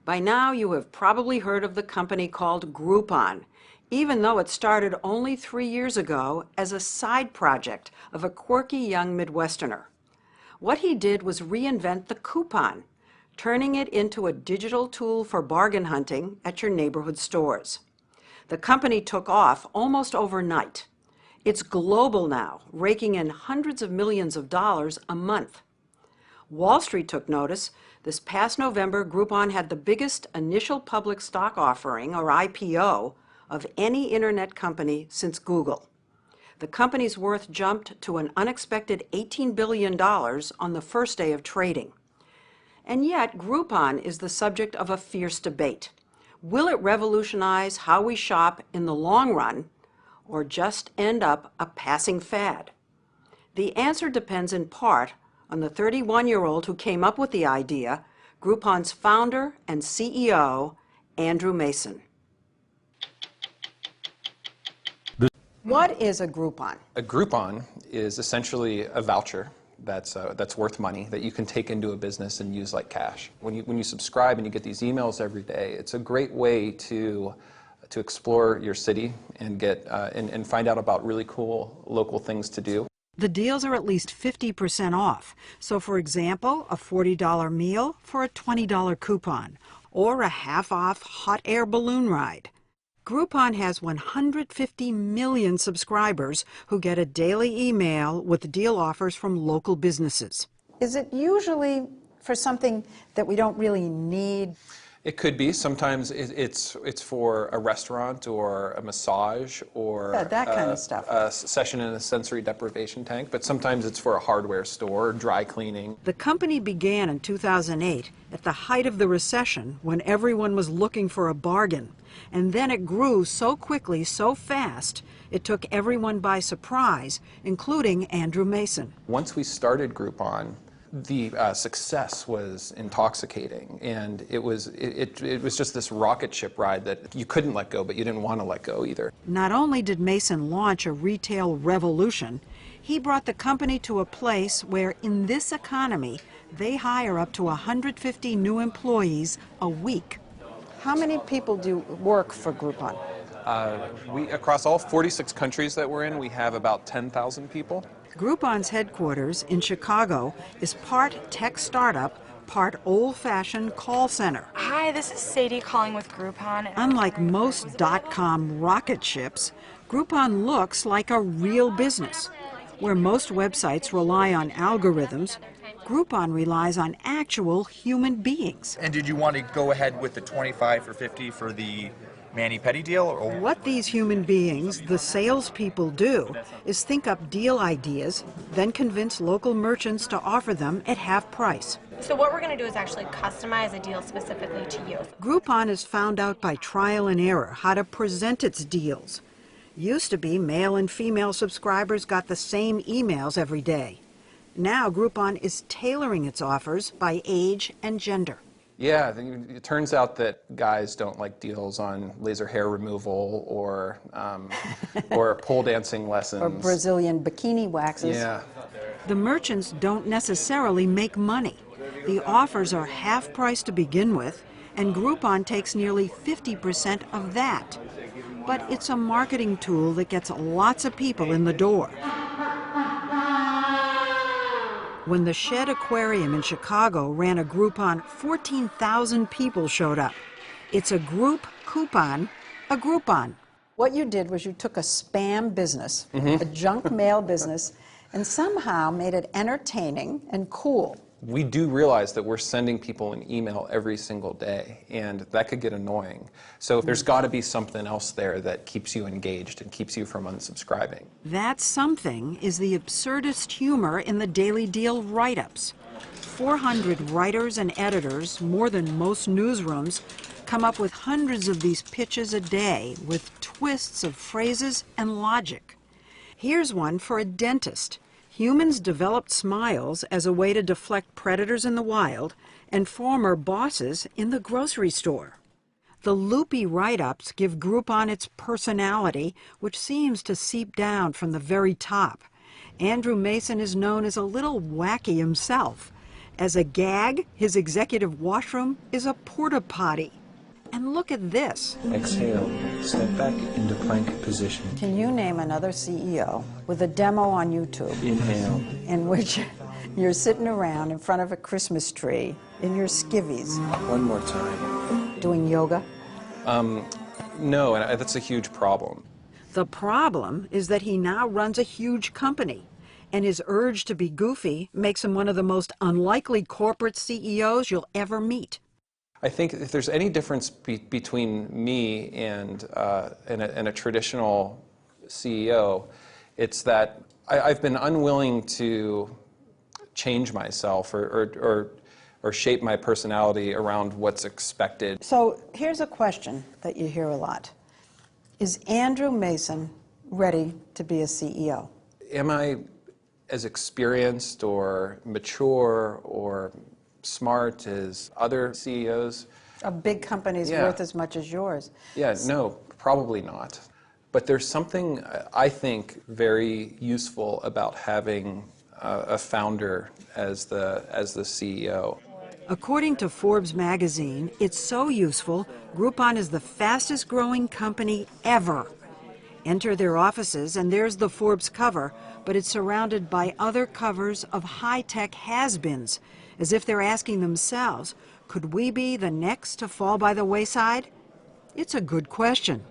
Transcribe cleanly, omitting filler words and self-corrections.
By now, you have probably heard of the company called Groupon, even though it started only 3 years ago as a side project of a quirky young Midwesterner. What he did was reinvent the coupon, turning it into a digital tool for bargain hunting at your neighborhood stores. The company took off almost overnight. It's global now, raking in hundreds of millions of dollars a month. Wall Street took notice. This past November, Groupon had the biggest initial public stock offering, or IPO, of any internet company since Google. The company's worth jumped to an unexpected $18 billion on the first day of trading. And yet, Groupon is the subject of a fierce debate. Will it revolutionize how we shop in the long run, or just end up a passing fad? The answer depends in part on the 31-year-old who came up with the idea, Groupon's founder and CEO, Andrew Mason. What is a Groupon? A Groupon is essentially a voucher that's worth money that you can take into a business and use like cash. When you subscribe and you get these emails every day, it's a great way to explore your city and get and find out about really cool local things to do. The deals are at least 50% off. So for example, a $40 meal for a $20 coupon, or a half-off hot air balloon ride. Groupon has 150 million subscribers who get a daily email with deal offers from local businesses. Is it usually for something that we don't really need? It could be. Sometimes it's for a restaurant or a massage or that kind of stuff. A session in a sensory deprivation tank, but sometimes it's for a hardware store, dry cleaning. The company began in 2008 at the height of the recession when everyone was looking for a bargain. And then it grew so quickly, so fast, it took everyone by surprise, including Andrew Mason. Once we started Groupon, the success was intoxicating, and it was just this rocket ship ride that you couldn't let go, but you didn't want to let go either. Not only did Mason launch a retail revolution, he brought the company to a place where, in this economy, they hire up to 150 new employees a week. How many people do work for Groupon? Across all 46 countries that we're in, we have about 10,000 people. Groupon's headquarters in Chicago is part tech startup, part old-fashioned call center. Hi, this is Sadie calling with Groupon. Unlike most .com rocket ships, Groupon looks like a real business. Where most websites rely on algorithms, Groupon relies on actual human beings. And did you want to go ahead with the 25 for 50 for the mani-pedi deal? Or what these human beings, the salespeople, do is think up deal ideas, then convince local merchants to offer them at half price. So what we're going to do is actually customize a deal specifically to you. Groupon has found out by trial and error how to present its deals. Used to be male and female subscribers got the same emails every day. Now Groupon is tailoring its offers by age and gender. Yeah, I think it turns out that guys don't like deals on laser hair removal or pole dancing lessons. Or Brazilian bikini waxes. Yeah. The merchants don't necessarily make money. The offers are half price to begin with, and Groupon takes nearly 50% of that. But it's a marketing tool that gets lots of people in the door. When the Shed Aquarium in Chicago ran a Groupon, 14,000 people showed up. It's a group coupon, a Groupon. What you did was you took a spam business, a junk mail business, and somehow made it entertaining and cool. We do realize that we're sending people an email every single day, and that could get annoying. So there's got to be something else there that keeps you engaged and keeps you from unsubscribing. That something is the absurdist humor in the Daily Deal write-ups. 400 writers and editors, more than most newsrooms, come up with hundreds of these pitches a day with twists of phrases and logic. Here's one for a dentist. Humans developed smiles as a way to deflect predators in the wild and former bosses in the grocery store. The loopy write-ups give Groupon its personality, which seems to seep down from the very top. Andrew Mason is known as a little wacky himself. As a gag, his executive washroom is a porta potty. And look at this. Exhale, step back into plank position. Can you name another CEO with a demo on YouTube Inhale. in which you're sitting around in front of a Christmas tree in your skivvies One more time. doing yoga? No, and that's a huge problem. The problem is that he now runs a huge company, and his urge to be goofy makes him one of the most unlikely corporate CEOs you'll ever meet. I think if there's any difference between me and a traditional CEO, it's that I've been unwilling to change myself or shape my personality around what's expected. So here's a question that you hear a lot. Is Andrew Mason ready to be a CEO? Am I as experienced or mature or smart as other CEOs? A big company's Yeah. worth as much as yours. Yeah, no, probably not. But there's something I think very useful about having a founder as the CEO. According to Forbes magazine, it's so useful, Groupon is the fastest growing company ever. Enter their offices and there's the Forbes cover, but it's surrounded by other covers of high-tech has-beens, as if they're asking themselves, could we be the next to fall by the wayside? It's a good question.